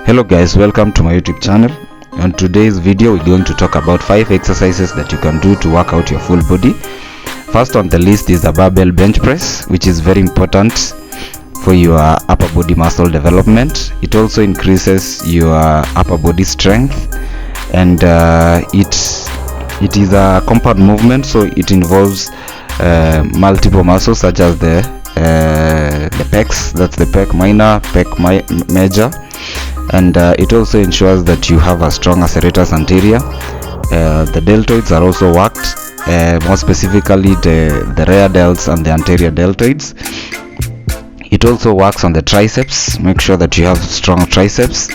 Hello guys, welcome to my YouTube channel. On today's video we're going to talk about 5 exercises that you can do to work out your full body. First on the list is the barbell bench press, which is very important for your upper body muscle development. It also increases your upper body strength, and it is a compound movement, so it involves multiple muscles such as the pecs, that's the pec minor, pec major, and it also ensures that you have a strong serratus anterior. The deltoids are also worked, more specifically the rear delts and the anterior deltoids. It also works on the triceps. Make sure that you have strong triceps,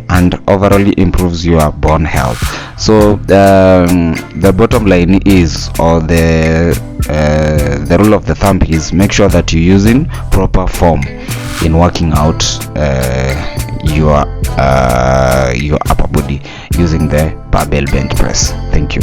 and overall improves your bone health. So the bottom line is, or the rule of the thumb is, make sure that you're using proper form in working out your upper body using the barbell bench press. Thank you.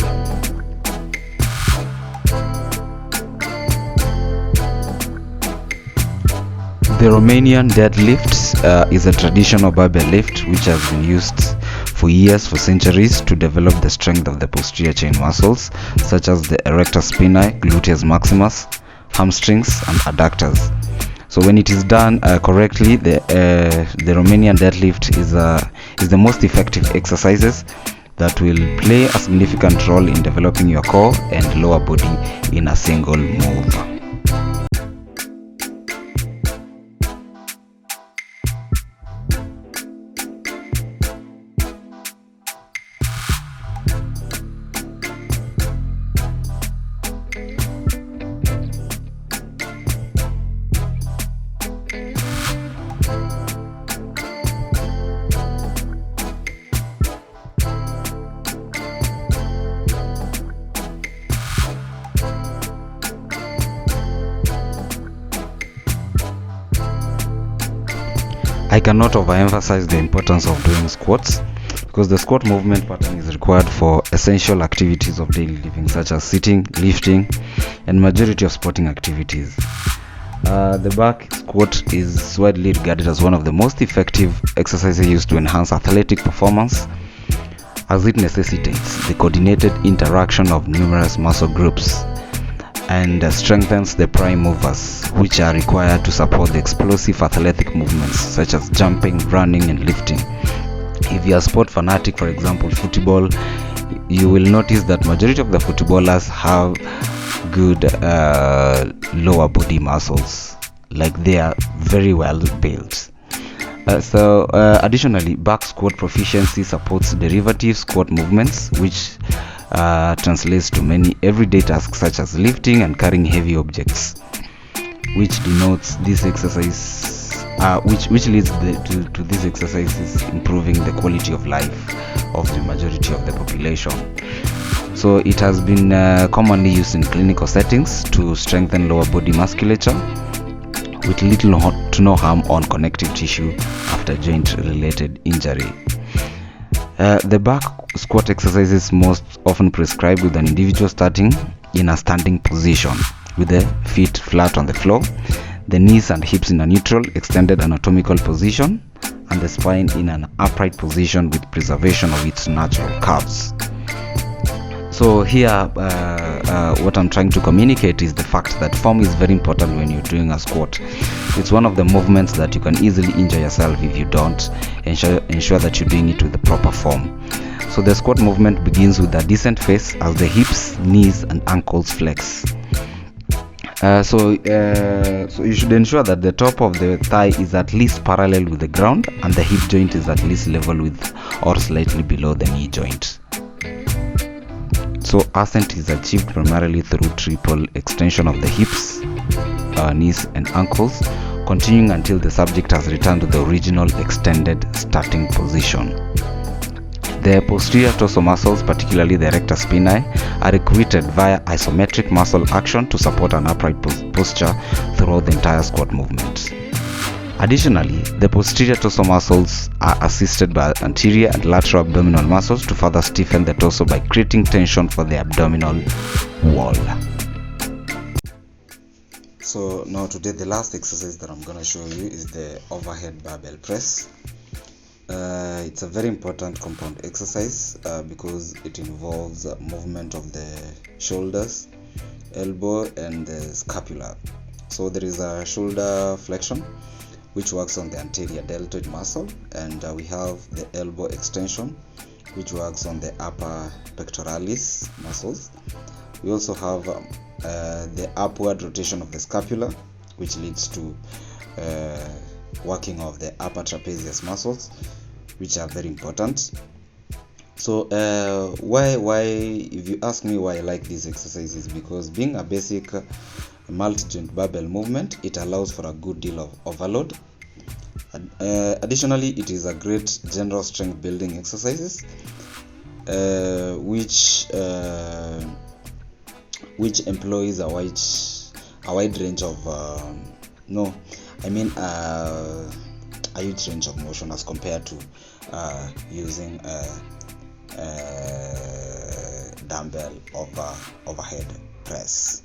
The Romanian deadlift is a traditional barbell lift which has been used for years, for centuries, to develop the strength of the posterior chain muscles such as the erector spinae, gluteus maximus, hamstrings and adductors. So when it is done correctly, the Romanian deadlift is the most effective exercises that will play a significant role in developing your core and lower body in a single move. I cannot overemphasize the importance of doing squats, because the squat movement pattern is required for essential activities of daily living such as sitting, lifting, and majority of sporting activities. The back squat is widely regarded as one of the most effective exercises used to enhance athletic performance, as it necessitates the coordinated interaction of numerous muscle groups and strengthens the prime movers, which are required to support the explosive athletic movements such as jumping, running and lifting. If you are a sport fanatic, for example football, you will notice that majority of the footballers have good lower body muscles, like they are very well built. Additionally, back squat proficiency supports derivative squat movements, which translates to many everyday tasks such as lifting and carrying heavy objects, which denotes this exercise, which leads to these exercises improving the quality of life of the majority of the population. So it has been commonly used in clinical settings to strengthen lower body musculature with little to no harm on connective tissue after joint related injury. The back squat exercise is most often prescribed with an individual starting in a standing position with the feet flat on the floor, the knees and hips in a neutral extended anatomical position, and the spine in an upright position with preservation of its natural curves. So here what I'm trying to communicate is the fact that form is very important when you're doing a squat. It's one of the movements that you can easily injure yourself if you don't ensure that you're doing it with the proper form. So the squat movement begins with a decent face as the hips, knees and ankles flex. So you should ensure that the top of the thigh is at least parallel with the ground and the hip joint is at least level with or slightly below the knee joint. So Ascent is achieved primarily through triple extension of the hips, knees and ankles, continuing until the subject has returned to the original extended starting position. The posterior torso muscles, particularly the erector spinae, are recruited via isometric muscle action to support an upright posture throughout the entire squat movement. Additionally, the posterior torso muscles are assisted by anterior and lateral abdominal muscles to further stiffen the torso by creating tension for the abdominal wall. So now today the last exercise that I'm going to show you is the overhead barbell press. It's a very important compound exercise because it involves movement of the shoulders, elbow, and the scapula. So there is a shoulder flexion which works on the anterior deltoid muscle, and we have the elbow extension which works on the upper pectoralis muscles. We also have the upward rotation of the scapula, which leads to working of the upper trapezius muscles, which are very important. So why if you ask me why I like these exercises, because being a basic multi-joint barbell movement, it allows for a good deal of overload. Additionally, it is a great general strength building exercises which employs a wide range of a huge range of motion as compared to using dumbbell overhead press.